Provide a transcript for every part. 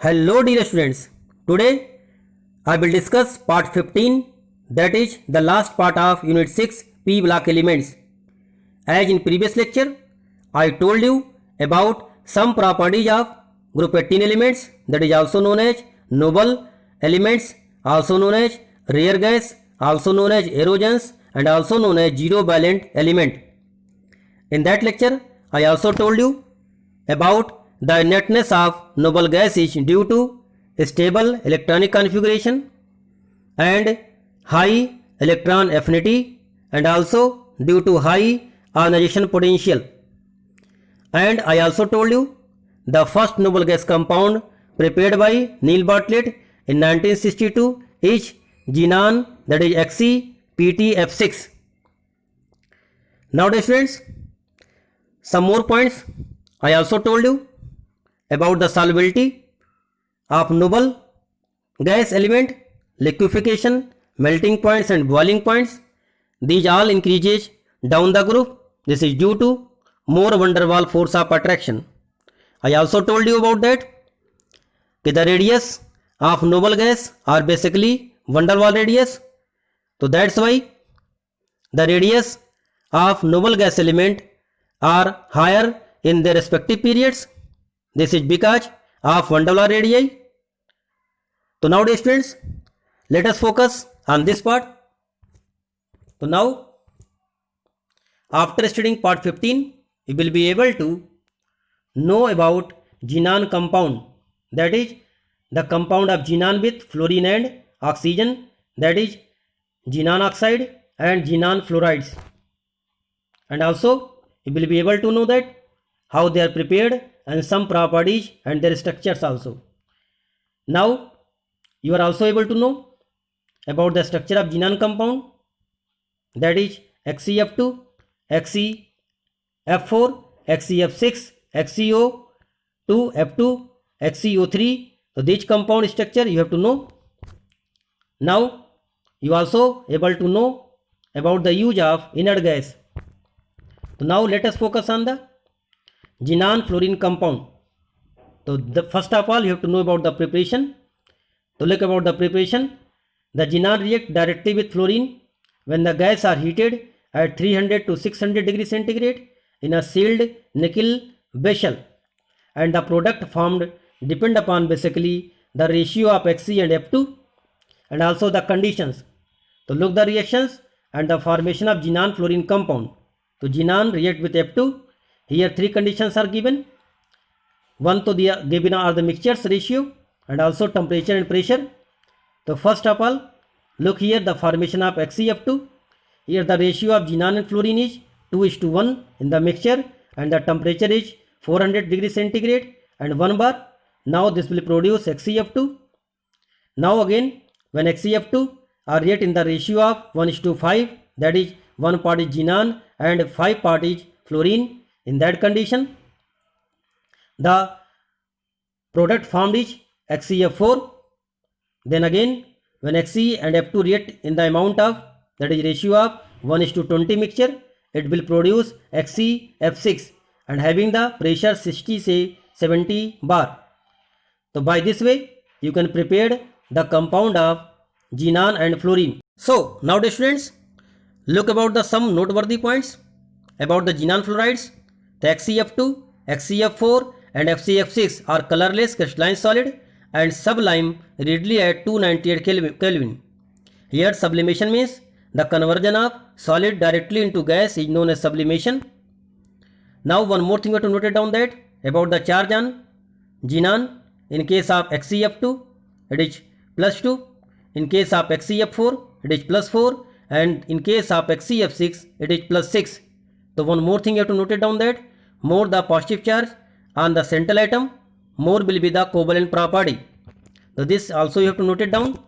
Hello dear students, today I will discuss part 15, that is the last part of unit 6 P block elements. As in previous lecture, I told you about some properties of group 18 elements, that is also known as noble elements, also known as rare gas, also known as erosions, and also known as zero valent element. In that lecture, I also told you about the inactiveness of noble gas is due to stable electronic configuration and high electron affinity, and also due to high ionization potential. And I also told you the first noble gas compound prepared by Neil Bartlett in 1962 is xenon, that is XePtF6. Now dear students, some more points I also told you about the solubility of noble gas element, liquefaction, melting points and boiling points. These all increases down the group. This is due to more van der Waals force of attraction. I also told you about that the radius of noble gas are basically van der Waals radius. So that's why the radius of noble gas element are higher in their respective periods. This is because of van der Waals radii. So now dear students, let us focus on this part. So now, after studying part 15, you will be able to know about xenon compound, that is the compound of xenon with fluorine and oxygen, that is xenon oxide and xenon fluorides. And also you will be able to know that how they are prepared and some properties and their structures also. Now you are also able to know about the structure of xenon compound, that is XeF2, XeF4, XeF6, XeO2, F2, XeO3. So this compound structure you have to know. Now you also able to know about the use of inert gas. So now let us focus on the xenon fluorine compound. So the first of all you have to know about the preparation. So look about the preparation. The xenon react directly with fluorine when the gas are heated at 300 to 600 degrees centigrade in a sealed nickel vessel, and the product formed depend upon basically the ratio of Xe and F2 and also the conditions. So look the reactions and the formation of xenon fluorine compound. So xenon react with F2. Here three conditions are given. One to the given are the mixtures ratio and also temperature and pressure. So first of all, look here the formation of XeF2. Here the ratio of xenon and fluorine is 2:1 in the mixture and the temperature is 400 degrees centigrade and 1 bar. Now this will produce XeF2. Now again when XeF2 are yet in the ratio of 1:5, that is 1 part is xenon and 5 part is fluorine. In that condition the product formed is XeF4. Then again when Xe and F2 react in the amount of, that is ratio of 1:20 mixture, it will produce XeF6 and having the pressure 60 say 70 bar. So by this way you can prepare the compound of xenon and fluorine. So now the students, look about the some noteworthy points about the xenon fluorides. The XeF2, XeF4 and XeF6 are colorless crystalline solid and sublime readily at 298 Kelvin. Here sublimation means the conversion of solid directly into gas is known as sublimation. Now one more thing you have to note it down, that about the charge on xenon. In case of XeF2 it is +2, in case of XeF4 it is +4, and in case of XeF6 it is +6. So one more thing you have to note it down, that more the positive charge on the central atom, more will be the covalent property. So this also you have to note it down.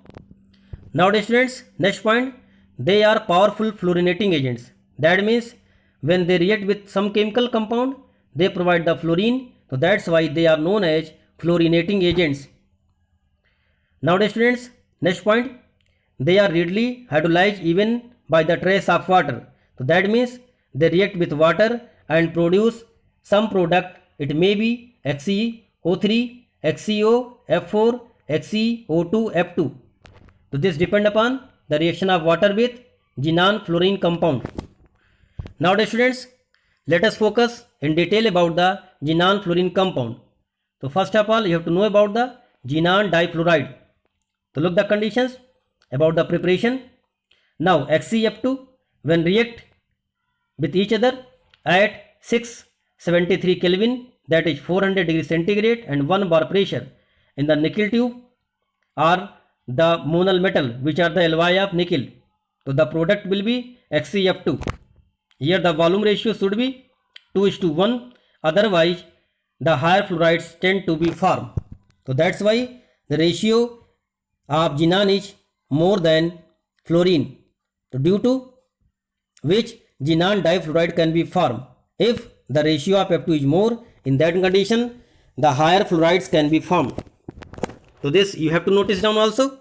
Now dear students, next point, they are powerful fluorinating agents. That means when they react with some chemical compound, they provide the fluorine. So that's why they are known as fluorinating agents. Now dear students, next point, they are readily hydrolyzed even by the trace of water. So that means they react with water and produce some product. It may be XeO3, XeO, F4, XeO2, F2. So this depend upon the reaction of water with xenon fluorine compound. Now dear students, let us focus in detail about the xenon fluorine compound. So first of all, you have to know about the xenon difluoride. So look the conditions about the preparation. Now XeF2 when react with each other at 673 Kelvin, that is 400 degrees centigrade, and 1 bar pressure in the nickel tube or the monal metal, which are the alloy of nickel. So the product will be XeF2. Here the volume ratio should be 2:1, otherwise the higher fluorides tend to be formed. So that's why the ratio of xenon is more than fluorine. So due to which xenon difluoride can be formed. If the ratio of F2 is more, in that condition the higher fluorides can be formed. So this you have to notice down also.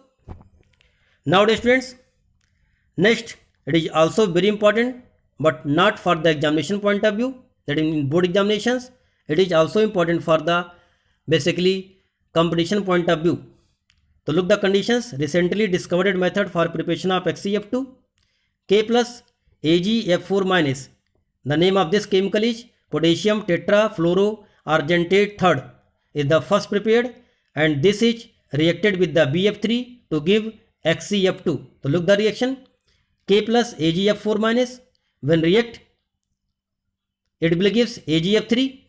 Now dear students, next it is also very important, but not for the examination point of view, that in board examinations it is also important for the basically competition point of view. So look the conditions. Recently discovered method for preparation of XeF2, K plus AgF4 minus. The name of this chemical is potassium tetrafluoroargentate third is the first prepared, and this is reacted with the BF3 to give XeF2. So look the reaction. K plus AgF4 minus when react it will gives AgF3,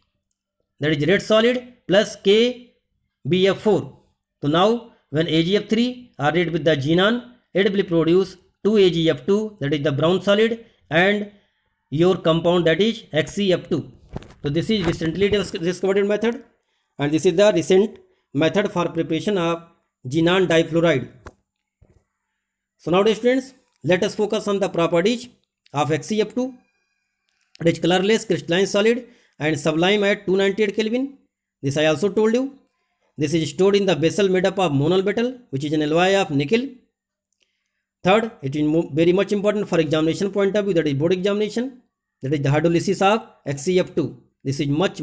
that is red solid, plus KBF4. So now when AgF3 are read with the xenon, it will produce 2AgF2, that is the brown solid, and your compound, that is XeF2. So this is recently discovered method, and this is the recent method for preparation of xenon difluoride. So now dear students, let us focus on the properties of XeF2. It is colorless crystalline solid and sublime at 298 Kelvin. This I also told you. This is stored in the vessel made up of monal metal, which is an alloy of nickel. Third, it is very much important for examination point of view, that is board examination, that is the hydrolysis of XeF2. This is much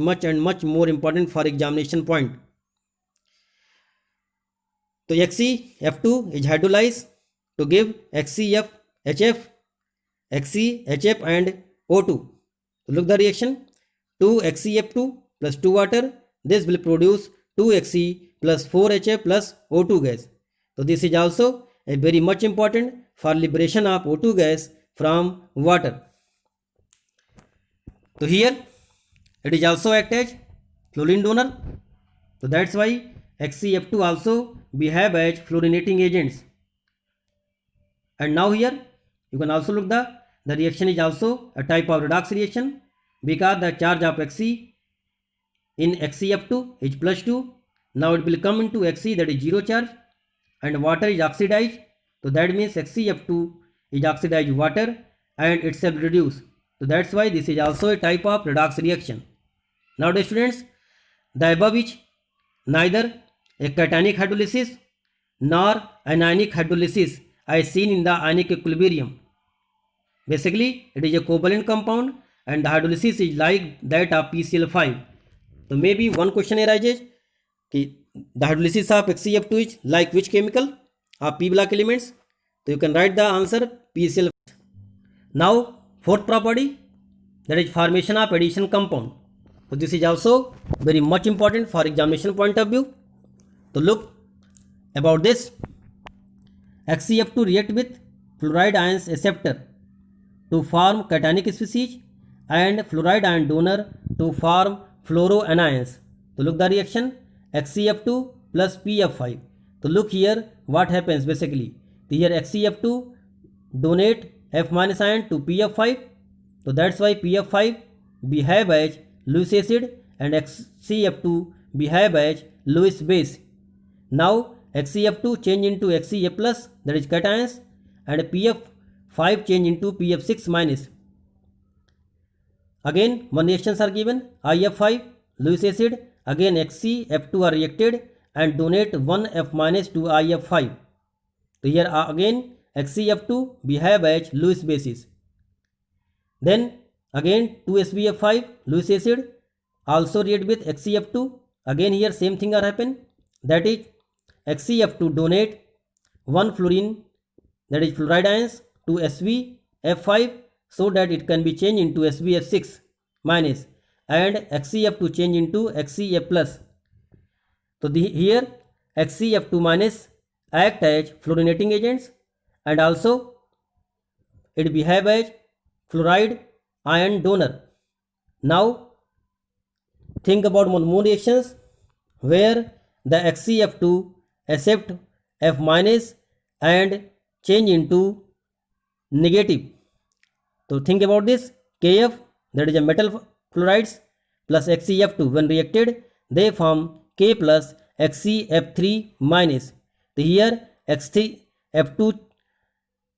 more important for examination point. So XeF2 is hydrolyzed to give XeHF, XeHF and O2. So look the reaction. 2 XeF2 plus 2 water, this will produce 2 Xe plus 4 HF plus O2 gas. So this is also a very much important for liberation of O2 gas from water. So here it is also act as fluorine donor. So that's why XeF2 also behave as fluorinating agents. And now here you can also look the reaction is also a type of redox reaction, because the charge of Xe in XeF2 is +2. Now it will come into Xe, that is 0 charge, and water is oxidized. So that means XeF2 is oxidized water and itself reduced. So that's why this is also a type of redox reaction. Now dear students, the above is neither a cationic hydrolysis nor anionic hydrolysis as seen in the ionic equilibrium. Basically it is a covalent compound and the hydrolysis is like that of PCl5. So maybe one question arises, the hydrolysis of XeF2 is like which chemical of P block elements? So you can write the answer PCl. Now fourth property, that is formation of addition compound. So this is also very much important for examination point of view. So look about this. XeF2 react with fluoride ions acceptor to form cationic species and fluoride ion donor to form fluoroanions. So look the reaction, XeF2 plus PF5. So look here what happens basically. Here XeF2 donate F- ion to PF5. So that's why PF5 behave as Lewis acid and XeF2 behave as Lewis base. Now XeF2 change into Xe plus, that is cations, and PF5 change into PF6 minus. Again one reactions are given, IF5 Lewis acid, again XeF2 are reacted and donate 1 F minus to IF5. So here again XeF2 behave as Lewis bases. Then again 2SbF5 Lewis acid also react with XeF2 again here same thing are happen, that is XeF2 donate 1 fluorine, that is fluoride ions, to SvF5 so that it can be changed into SvF6 minus, and XeF2 change into XeF plus. So here XeF2 minus act as fluorinating agents, and also it behave as fluoride ion donor. Now think about more reactions where the XeF2 accept F minus and change into negative. So think about this, Kf, that is a metal fluorides, plus XeF2 when reacted they form K plus XeF3 minus. So here XeF2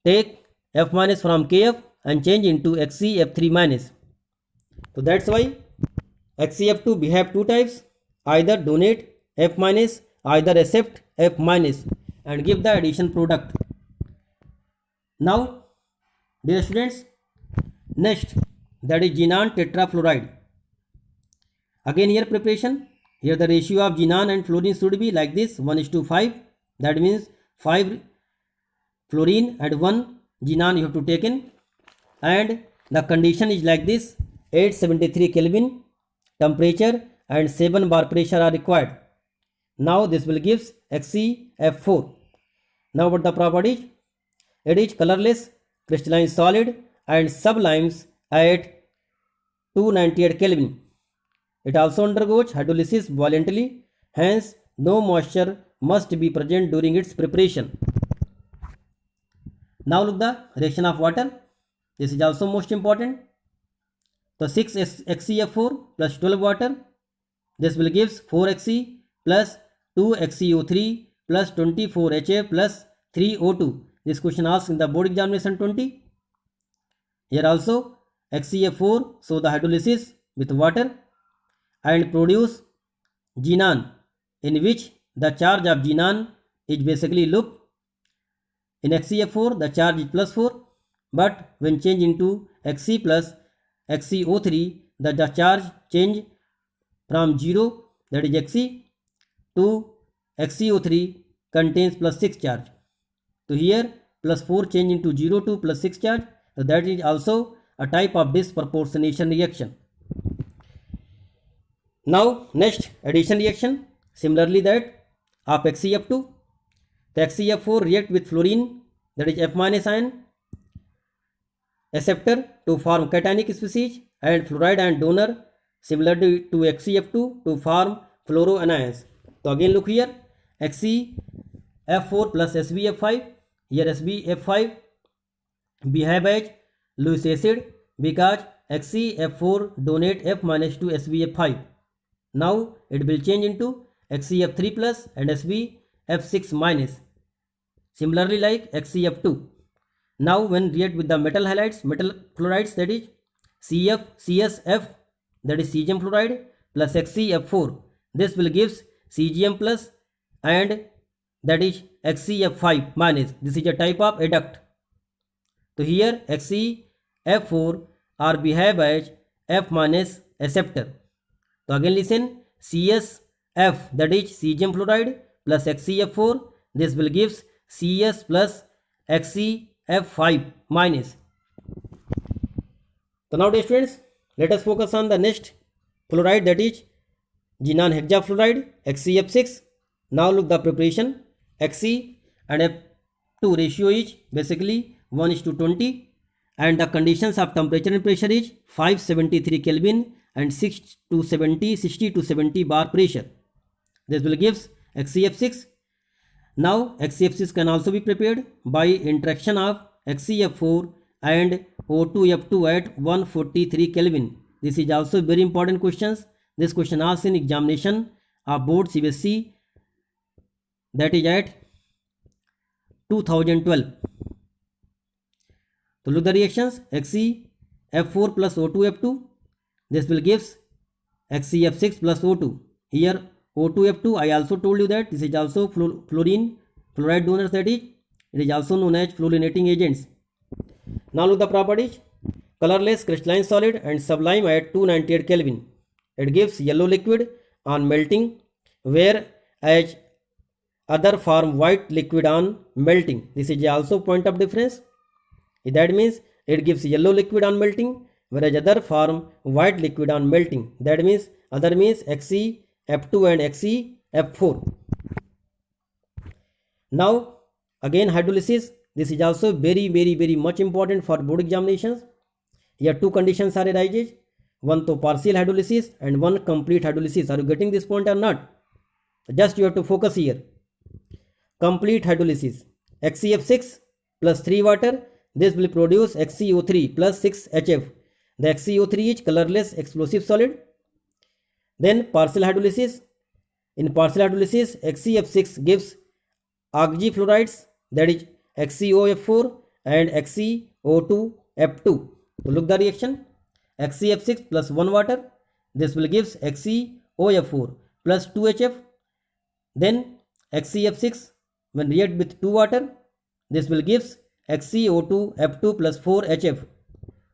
take F minus from Kf and change into XeF3 minus. So that's why XeF2 behave two types, either donate F minus, either accept F minus and give the addition product. Now dear students, next, that is xenon tetrafluoride. Again here preparation, here the ratio of xenon and fluorine should be like this, 1:5, that means 5 fluorine and 1 xenon you have to take in, and the condition is like this, 873 Kelvin temperature and 7 bar pressure are required. Now this will gives XeF4. Now what the properties? It is colorless, crystalline solid and sublimes at 298 Kelvin. It also undergoes hydrolysis violently, hence no moisture must be present during its preparation. Now look the reaction of water. This is also most important. So 6 XeF4 plus 12 water. This will gives 4Xe plus 2 XeO3 plus 24 HF plus 3 O2. This question asked in the board examination 20. Here also XeF4 so the hydrolysis with water and produce xenon, in which the charge of xenon is basically, look, in XeF4 the charge is plus 4, but when changed into Xe plus XeO3 the charge change from 0, that is Xe, to XeO3 contains plus 6 charge. So here plus 4 change into 0 to plus 6 charge. So that is also a type of disproportionation reaction. Now next addition reaction, similarly that of XeF2. The XeF4 react with fluorine, that is F minus ion acceptor to form cationic species, and fluoride ion donor similar to XeF2 to form fluoroanions. So again look here, XeF4 plus SbF5, here SbF5 behave as Lewis acid because XeF4 donate F minus to SbF5. Now it will change into XeF3 plus and SbF6 minus, similarly like XeF2. Now when react with the metal halides, metal fluorides, that is CSF, that is cesium fluoride plus XeF4, this will gives cesium plus and that is XeF5 minus. This is a type of adduct. So here XeF4 are behave as F minus acceptor. So again listen, CSF, that is cesium fluoride plus XeF4, this will gives CS plus XeF5 minus. So now dear students, let us focus on the next fluoride, that is xenon hexafluoride XeF6. Now look the preparation, Xe and F2 ratio is basically 1:20, and the conditions of temperature and pressure is 573 Kelvin and 60 to 70 bar pressure. This will gives XeF6. Now XeF6 can also be prepared by interaction of XeF4 and O2F2 at 143 Kelvin. This is also very important questions. This question asked in examination of board CBSE, that is at 2012. So look the reactions, XeF4 plus O2F2, this will gives XeF6 plus O2. Here O2F2, I also told you that this is also fluorine fluoride donors, that is it is also known as fluorinating agents. Now look the properties, colorless, crystalline solid and sublime at 298 Kelvin. It gives yellow liquid on melting, whereas other form white liquid on melting. This is also point of difference. That means it gives yellow liquid on melting, whereas other form white liquid on melting. That means other means XeF2 and XeF4. Now again hydrolysis. This is also very much important for board examinations. Here two conditions are arises. One to partial hydrolysis and one complete hydrolysis. Are you getting this point or not? Just you have to focus here. Complete hydrolysis. XeF6 plus 3 water. This will produce XeO3 plus 6HF. The XeO3 is colorless explosive solid. Then partial hydrolysis. In partial hydrolysis, XeF6 gives oxyfluorides, that is XeOF4 and XeO2F2. So look the reaction. XeF6 plus 1 water. This will gives XeOF4 plus 2HF. Then XeF6 when react with 2 water, this will gives XeO2F2 plus 4HF.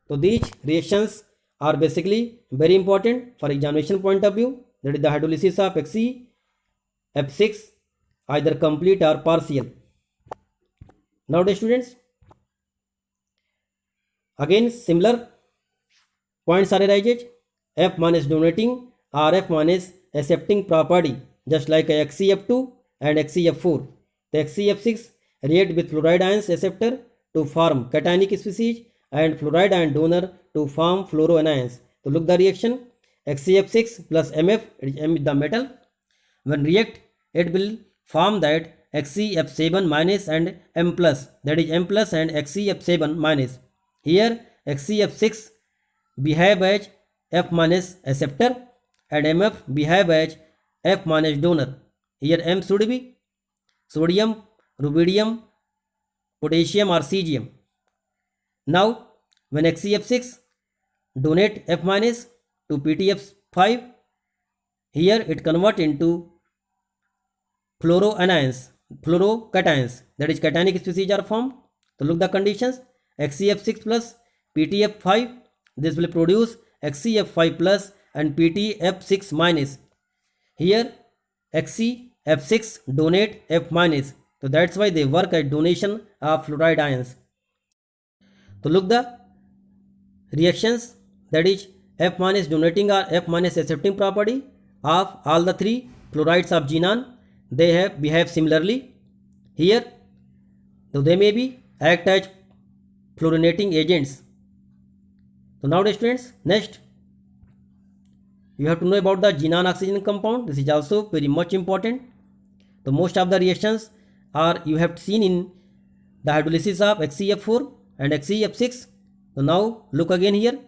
So these reactions are basically very important for examination point of view. That is the hydrolysis of XeF6, either complete or partial. Now the students, again similar points are arises. F minus donating or F minus accepting property, just like XeF2 and XeF4. The XeF6 react with fluoride ions acceptor to form cationic species and fluoride ion donor to form fluoroanions. So look the reaction. XeF6 plus MF, it is M is the metal. When react, it will form that XeF7 minus and M plus, that is M plus and XeF7 minus. Here XeF6 behave as F minus acceptor and MF behave as F minus donor. Here M should be sodium, rubidium, potassium or cesium. Now when XeF6 donate F minus to PTF5, here it convert into fluoroanions, fluorocations, that is cationic species are formed. So look the conditions. XeF6 plus PTF5, this will produce XeF5 plus and PTF6 minus. Here XeF6 donate F minus, so that's why they work as donation of fluoride ions. So look the reactions, that is F minus donating or F minus accepting property of all the three fluorides of xenon. They have behave similarly here, so they may be act as fluorinating agents. So now the students, next you have to know about the xenon oxygen compound. This is also very much important. So most of the reactions are you have seen in the hydrolysis of XeF4 and XeF6. So now look again here.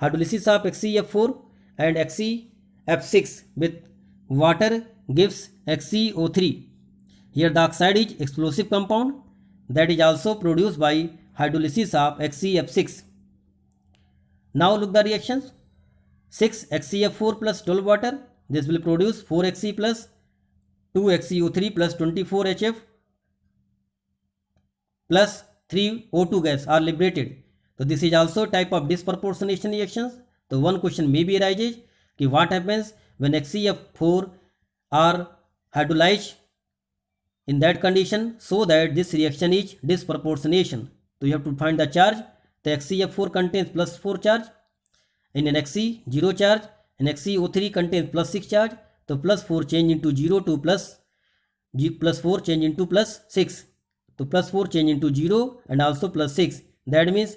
Hydrolysis of XeF4 and XeF6 with water gives XeO3. Here the oxide is explosive compound that is also produced by hydrolysis of XeF6. Now look the reactions. 6 XeF4 plus 12 water, this will produce 4Xe plus 2 XeO3 plus 24 HF plus 3 O2 gas are liberated. So this is also type of disproportionation reactions. So one question may be arises कि what happens when XeF4 are hydrolyzed in that condition, so that this reaction is disproportionation. So you have to find the charge. The XeF4 contains plus 4 charge, in an Xe 0 charge, and XeO3 contains plus 6 charge. So plus 4 change into 0 to plus 4 change into plus 6. So plus 4 change into 0 and also plus 6. That means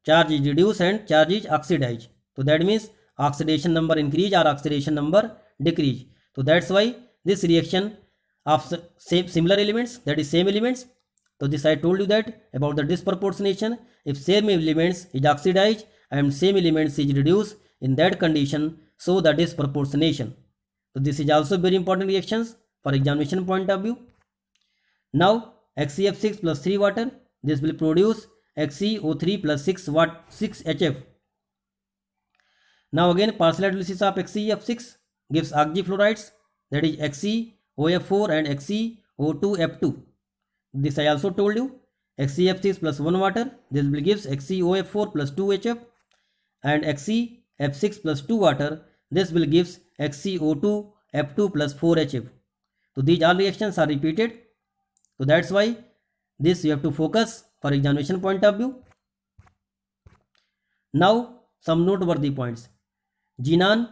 charge is reduced and charge is oxidized. So that means oxidation number increase or oxidation number decrease. So that's why this reaction of similar elements, that is same elements. So this I told you that about the disproportionation. If same elements is oxidized and same elements is reduced, in that condition, so the disproportionation. So this is also very important reactions for examination point of view. Now XeF6 plus 3 water, this will produce XeO3 plus 6 HF. Now again partial hydrolysis of XeF6 gives oxyfluorides, that is XeOF4 and XeO2F2. This I also told you. XeF6 plus 1 water, this will gives XeOF4 plus 2 HF, and XeF6 plus 2 water, this will gives XeO2 F2 plus 4HF. So these all reactions are repeated. So that's why this you have to focus for examination point of view. Now some noteworthy points. Xenon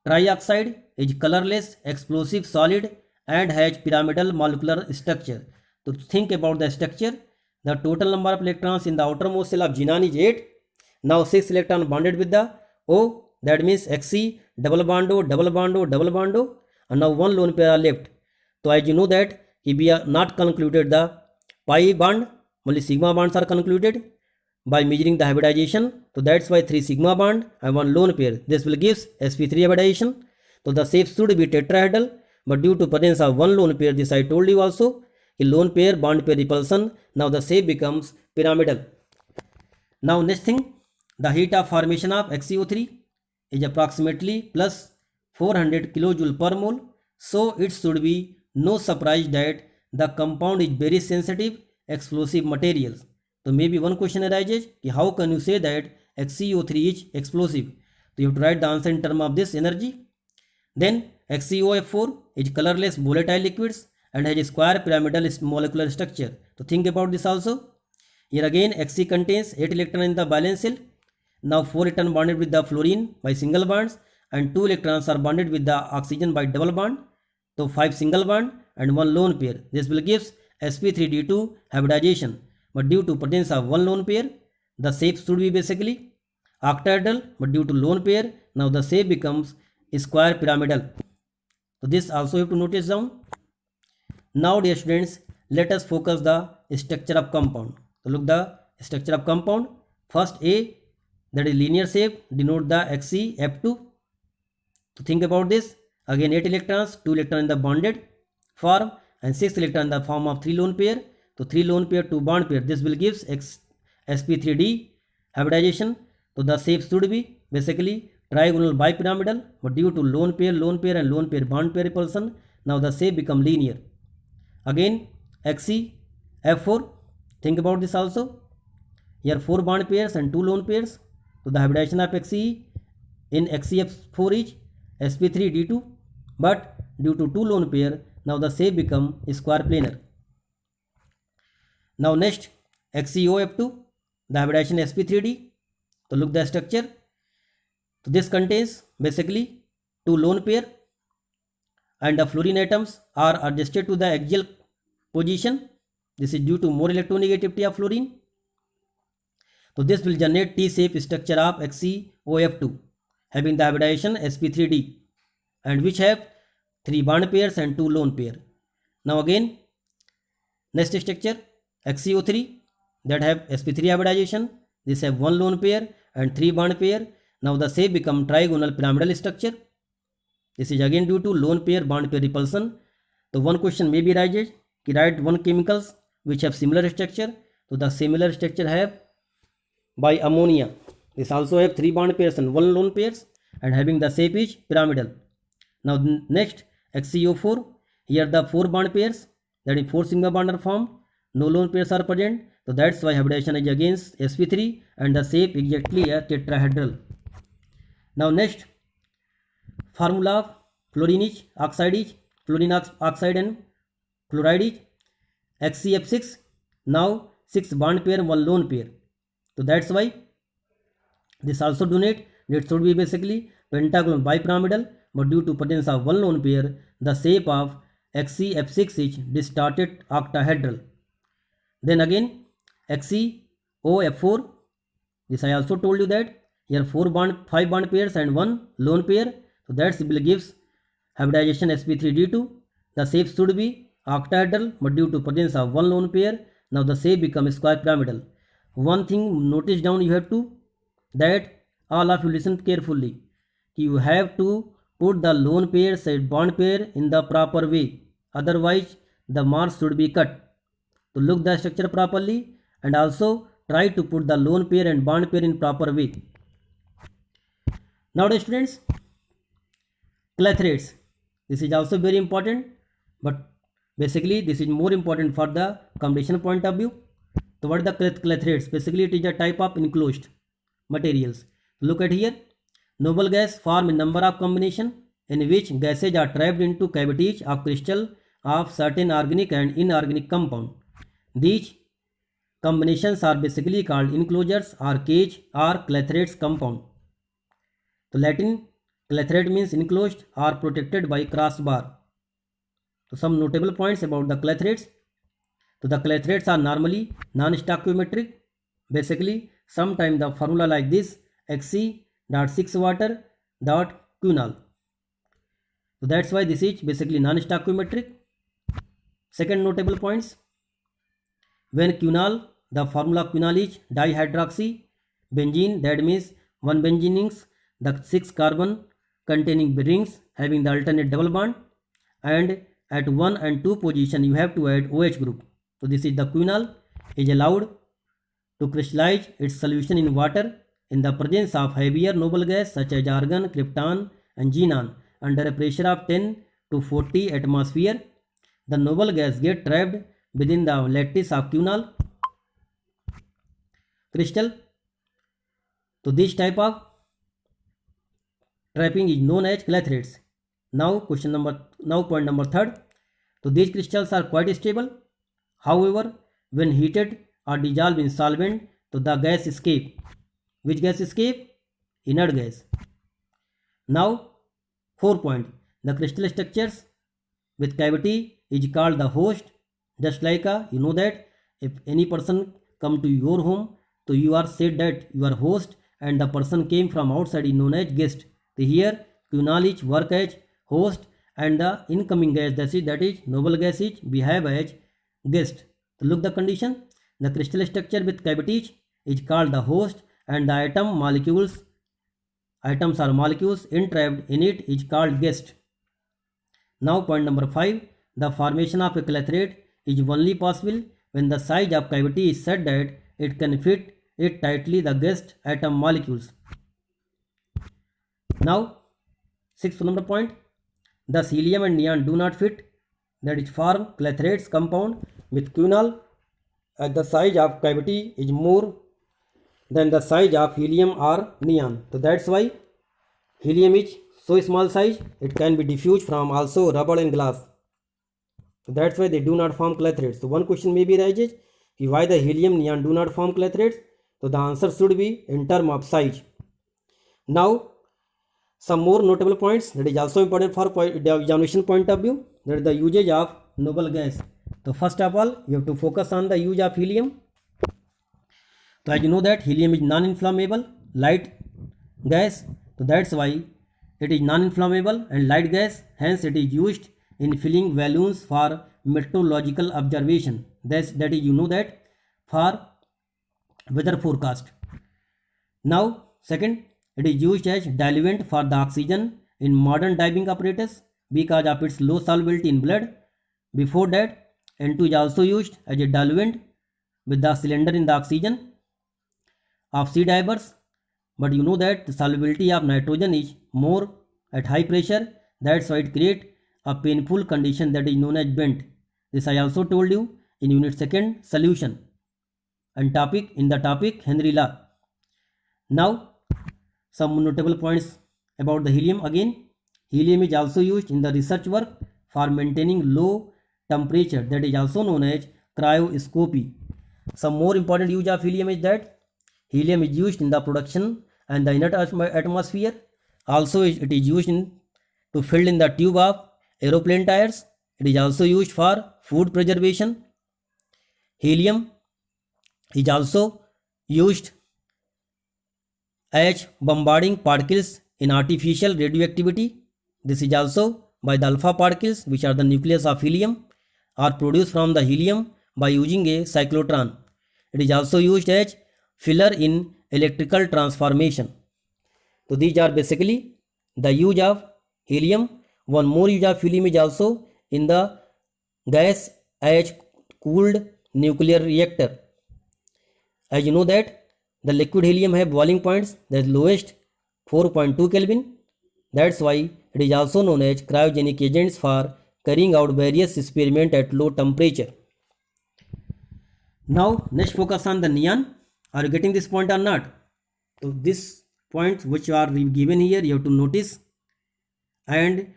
trioxide is colorless, explosive solid and has pyramidal molecular structure. So think about the structure. The total number of electrons in the outermost shell of xenon is 8. Now 6 electrons bonded with the O, that means Xe, double bond O, double bond O, double bond O, and now 1 lone pair are left. So as you know that we are not concluded the pi bond, only sigma bonds are concluded by measuring the hybridization. So that's why 3 sigma bond and 1 lone pair. This will give sp3 hybridization. So the shape should be tetrahedral, but due to presence of 1 lone pair, this I told you also, a lone pair bond pair repulsion, now the shape becomes pyramidal. Now next thing, the heat of formation of XeO3 is approximately plus 400 kilojoule per mole. So it should be no surprise that the compound is very sensitive explosive materials. So maybe one question arises, how can you say that XeO3 is explosive? So you have to write the answer in terms of this energy. Then XeOF4 is colorless volatile liquids and has a square pyramidal molecular structure. So think about this also. Here again Xe contains 8 electrons in the valence shell. Now 4 electrons bonded with the fluorine by single bonds and 2 electrons are bonded with the oxygen by double bond. So 5 single bond and 1 lone pair. This will give sp3d2 hybridization. But due to presence of 1 lone pair, the shape should be basically octahedral, but due to lone pair, now the shape becomes square pyramidal. So this also you have to notice down. Now dear students, let us focus the structure of compound. So look the structure of compound. First A, that is linear shape, denote the XeF2. So think about this. Again 8 electrons, 2 electrons in the bonded form and 6 electrons in the form of 3 lone pair. So 3 lone pair, 2 bond pair. This will give sp3d hybridization. So the shape should be basically trigonal bipyramidal, but due to lone pair and lone pair bond pair repulsion, now the shape become linear. Again XeF4, think about this also. Here 4 bond pairs and 2 lone pairs. So the hybridization of Xe in XeF4 is sp3d2, but due to 2 lone pair, now the shape become square planar. Now next XeOF2, the hybridization sp3d. So look the structure. So this contains basically 2 lone pair and the fluorine atoms are adjusted to the axial position. This is due to more electronegativity of fluorine. So this will generate T-shaped structure of XeOF2 having the hybridization sp3d and which have 3 bond pairs and 2 lone pair. Now again next structure XeO3 that have sp3 hybridization. This have 1 lone pair and 3 bond pair. Now the shape become trigonal pyramidal structure. This is again due to lone pair bond pair repulsion. So one question may be arises, write one chemicals which have similar structure. So the similar structure have by ammonia. This also have 3 bond pairs and 1 lone pairs and having the shape is pyramidal. Now next XeO4, here the 4 bond pairs, that is 4 sigma bond are formed, no lone pairs are present. So that's why hybridization is against sp3 and the shape exactly a tetrahedral. Now next formula of fluorine oxide is fluorine oxide and fluoride is XeF6. Now 6 bond pair, 1 lone pair. So that's why this also donate. It should be basically pentagonal bipyramidal, but due to presence of 1 lone pair, the shape of XeF6 is distorted octahedral. Then again XeOF4. This I also told you that here 5 bond pairs and 1 lone pair. So that simply gives hybridization sp3d2. The shape should be octahedral, but due to presence of 1 lone pair, now the shape becomes square pyramidal. One thing notice down you have to, that all of you listen carefully. You have to put the lone pairs and bond pair in the proper way. Otherwise the marks should be cut. To look the structure properly and also try to put the lone pair and bond pair in proper way. Now the students, clathrates. This is also very important, but basically this is more important for the competition point of view. So what are the clathrates? Basically it is a type of enclosed materials. Look at here, noble gas form a number of combination in which gases are trapped into cavities of crystal of certain organic and inorganic compound. These combinations are basically called enclosures or cage or clathrates compound. The Latin clathrate means enclosed or protected by crossbar. So some notable points about the clathrates. So the clathrates are normally non-stoichiometric. Basically, sometimes the formula like this: Xc.6 water dot quinol. So that's why this is basically non-stoichiometric. Second notable points: when quinol, the formula quinol is dihydroxy benzene, that means one benzenes, the 6 carbon containing rings having the alternate double bond, and at 1 and 2 position you have to add OH group. So this is the quinol is allowed to crystallize its solution in water in the presence of heavier noble gas such as argon, krypton and xenon under a pressure of 10 to 40 atmosphere. The noble gas get trapped within the lattice of quinol crystal. So this type of trapping is known as clathrates. Now point number third. So these crystals are quite stable. However, when heated or dissolved in solvent, so the gas escape. Which gas escape? Inert gas. Now 4 point. The crystal structures with cavity is called the host. Just like you know that if any person come to your home, so you are said that you are host and the person came from outside is known as guest. So here quinol is work as host and the incoming gas that is noble gas is behave as guest. So look the condition. The crystal structure with cavities is called the host and the atoms are molecules entrapped in it is called guest. Now point number 5. The formation of a clathrate is only possible when the size of cavity is such that it can fit it tightly the guest atom molecules. Now 6th number point. Thus helium and neon do not fit, that is form clathrates compound with quinol as the size of cavity is more than the size of helium or neon. So that's why helium is so small size it can be diffused from also rubber and glass. So that's why they do not form clathrates. So one question may be arises, why the helium neon do not form clathrates? So the answer should be in term of size. Now some more notable points that is also important for the examination point of view, that is the usage of noble gas. So first of all you have to focus on the use of helium. So as you know that helium is non-inflammable light gas, so that's why it is non-inflammable and light gas, hence it is used in filling balloons for meteorological observation. That is you know that for weather forecast. Now second, it is used as diluent for the oxygen in modern diving apparatus because of its low solubility in blood. Before that, N2 is also used as a diluent with the cylinder in the oxygen of sea divers, but you know that the solubility of nitrogen is more at high pressure, that's why it creates a painful condition that is known as bent. This I also told you in unit 2nd solution and topic in the topic Henry law. Now some notable points about the helium again. Helium is also used in the research work for maintaining low temperature, that is also known as cryoscopy. Some more important use of helium is that helium is used in the production and the inert atmosphere. Also it is used to fill in the tube of aeroplane tires. It is also used for food preservation. Helium is also used as bombarding particles in artificial radioactivity. This is also by the alpha particles, which are the nucleus of helium, are produced from the helium by using a cyclotron. It is also used as filler in electrical transformation. So these are basically the use of helium. One more use of helium is also in the gas as cooled nuclear reactor. As you know that the liquid helium have boiling points that is lowest 4.2 Kelvin. That's why it is also known as cryogenic agents for carrying out various experiments at low temperature. Now next focus on the neon. Are you getting this point or not? So this point which are given here you have to notice. and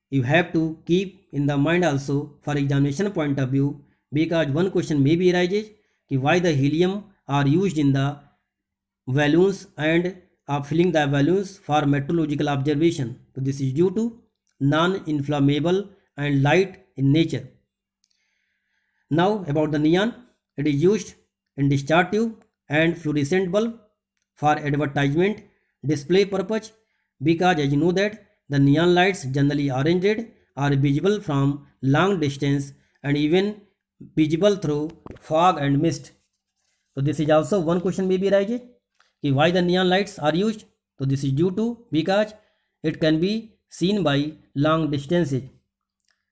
you have to keep in the mind also for examination point of view, because one question may be arises why the helium are used in the balloons and are filling the balloons for meteorological observation. So this is due to non-inflammable and light in nature. Now about the neon, it is used in discharge tube and fluorescent bulb for advertisement display purpose, because as you know that the neon lights generally orange red are visible from long distance and even visible through fog and mist. So this is also one question may be arises why the neon lights are used. So this is due to because it can be seen by long distances,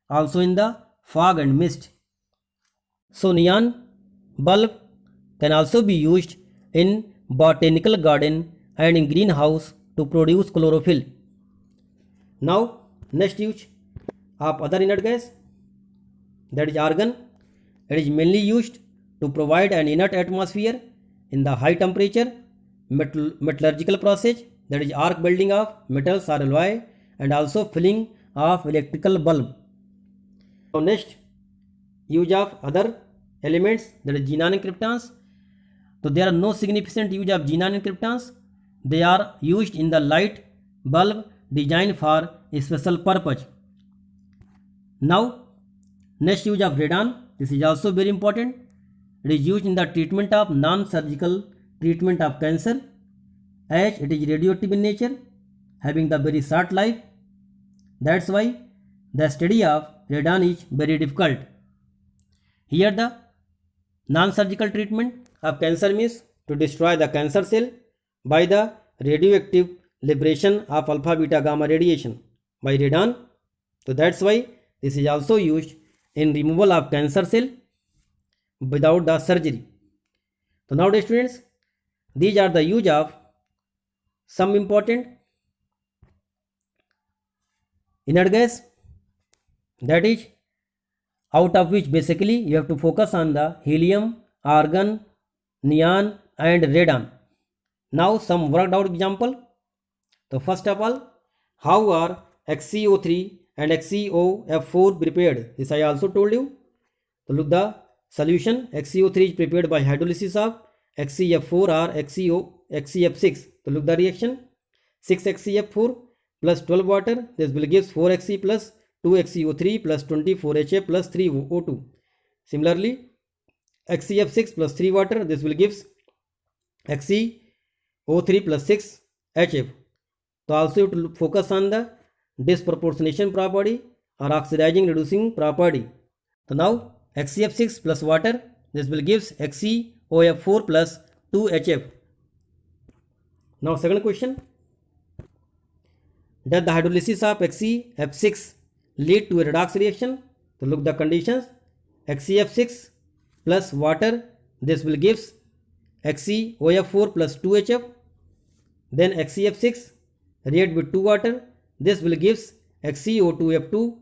also in the fog and mist. So neon bulb can also be used in botanical garden and in greenhouse to produce chlorophyll. Now next use of other inert gas, that is argon. It is mainly used to provide an inert atmosphere in the high temperature metallurgical process, that is arc welding of metals or alloy, and also filling of electrical bulb. Now next use of other elements, that is xenon and kryptons. So there are no significant use of xenon and kryptons. They are used in the light bulb designed for a special purpose. Now next use of radon. This is also very important. It is used in the treatment of non-surgical treatment of cancer, as it is radioactive in nature, having the very short life. That's why the study of radon is very difficult. Here the non-surgical treatment of cancer means to destroy the cancer cell by the radioactive liberation of alpha beta gamma radiation by radon. So that's why this is also used in removal of cancer cell without the surgery. So nowadays students, these are the use of some important inert gas, that is out of which basically you have to focus on the helium, argon, neon and radon. Now some worked out example. So first of all, how are XCO3 and XCOF4 prepared? This I also told you. So look the solution. XCO3 is prepared by hydrolysis of XCF4 or XCF6. So look the reaction. 6XCF4 plus 12 water. This will give 4Xe plus 2XCO3 plus 24HF plus 3O2. Similarly, XCF6 plus 3 water. This will give XCO3 plus 6HF. So also you have to focus on the disproportionation property or oxidizing reducing property. So now XCF6 plus water, this will give XCOF4 plus 2HF. Now second question, does the hydrolysis of XCF6 lead to a redox reaction? So look the conditions. XCF6 plus water, this will give XCOF4 plus 2HF. Then XCF6 react with 2 water, this will give XCO2F2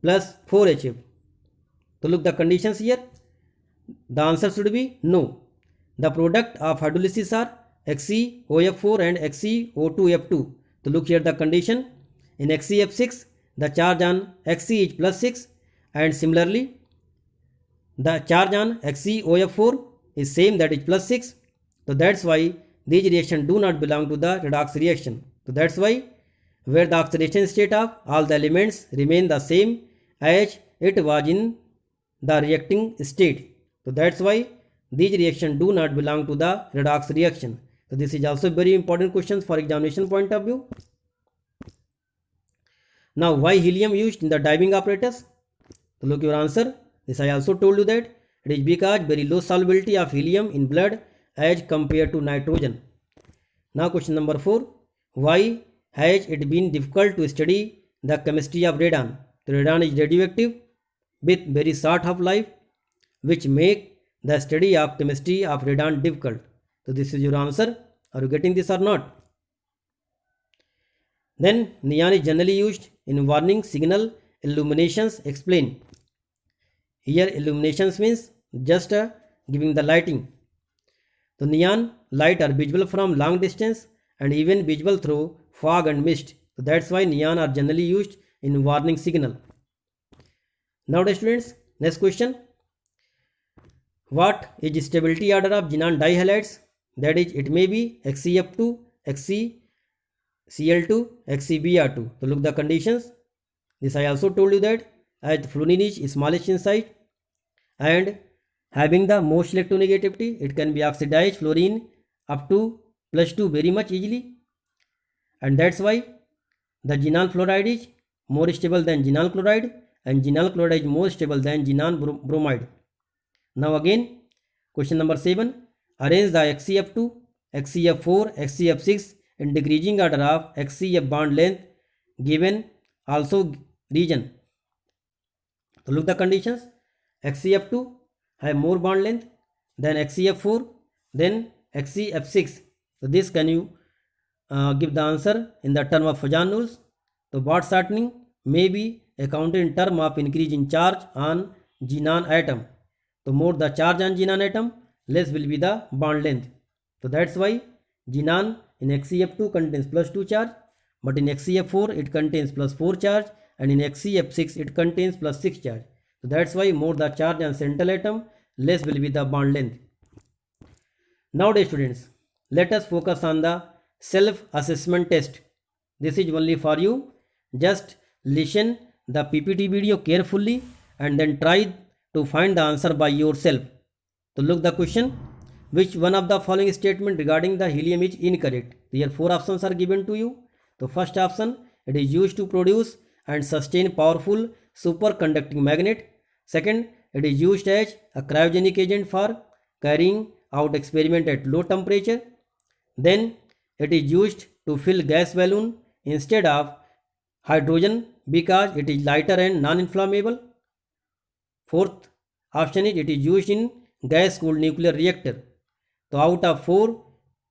plus 4HF. So look the conditions here. The answer should be no. The product of hydrolysis are XCOF4 and XCO2F2. So look here the condition. In XCF6 the charge on Xc is plus 6, and similarly the charge on XCOF4 is same, that is plus 6. So that's why these reactions do not belong to the redox reaction. So that's why where the oxidation state of all the elements remain the same as it was in the reacting state. So that's why these reactions do not belong to the redox reaction. So this is also very important question for examination point of view. Now why helium used in the diving apparatus? So look your answer. This I also told you that it is because very low solubility of helium in blood as compared to nitrogen. Now question number 4. Why has it been difficult to study the chemistry of radon? The radon is radioactive with very short half-life, which make the study of chemistry of radon difficult. So this is your answer. Are you getting this or not? Then neon is generally used in warning signal illuminations. Explain. Here illuminations means just giving the lighting. The neon light are visible from long distance and even visible through fog and mist. So that's why neon are generally used in warning signal. Now dear students, next question. What is stability order of xenon dihalides? That is, it may be XeF2, XeCl2, XeBr2. So look the conditions. This I also told you that as fluorine is smallest in size and having the most electronegativity, it can be oxidized fluorine up to +2 very much easily, and that's why the xenon fluoride is more stable than xenon chloride, and xenon chloride is more stable than xenon bromide. Now again, question number 7. Arrange the XeF2, XeF4, XeF6 in decreasing order of XeF bond length given also region. So look the conditions. XeF2 have more bond length than XeF4, then XeF6. So this can you give the answer in the term of Fajan rules. So bond shortening may be accounted in term of increase in charge on xenon atom. So more the charge on xenon atom, less will be the bond length. So that's why xenon in XeF2 contains +2 charge, but in XeF4 it contains +4 charge, and in XeF6 it contains +6 charge. So that's why more the charge on central atom, less will be the bond length. Now dear students, let us focus on the self-assessment test. This is only for you. Just listen the PPT video carefully and then try to find the answer by yourself. So look the question. Which one of the following statement regarding the helium is incorrect? Here 4 options are given to you. The first option, it is used to produce and sustain powerful superconducting magnet. Second, it is used as a cryogenic agent for carrying out experiment at low temperature. Then it is used to fill gas balloon instead of hydrogen because it is lighter and non-inflammable. Fourth option is it is used in gas cooled nuclear reactor. So out of 4,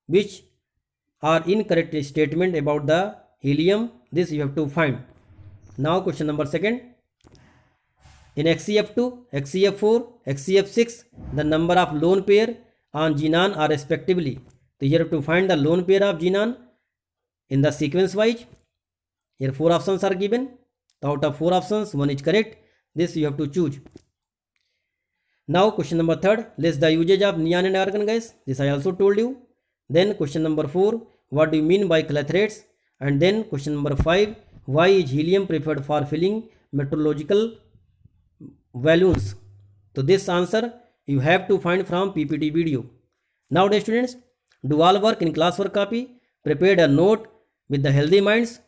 which are incorrect statement about the helium, this you have to find. Now question number 2. In XeF2, XeF4, XeF6, the number of lone pair on xenon are respectively. So you have to find the lone pair of xenon in the sequence wise. Here 4 options are given. So out of 4 options, 1 is correct. This you have to choose. Now question number 3, list the usage of neon and argon gas. This I also told you. Then question number 4, what do you mean by clathrates? And then question number 5, why is helium preferred for filling meteorological balloons? So this answer you have to find from PPT video. Now dear students, do all work in classwork copy, prepared a note with the healthy minds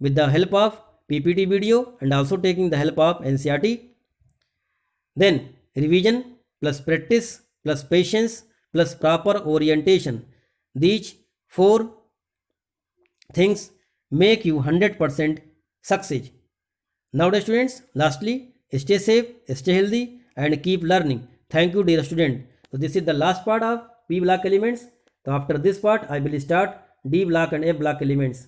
with the help of PPT video and also taking the help of NCERT. Then revision plus practice plus patience plus proper orientation. These 4 things make you 100% success. Now dear students, lastly, stay safe, stay healthy and keep learning. Thank you dear student. So this is the last part of P block elements. So after this part I will start D block and F block elements.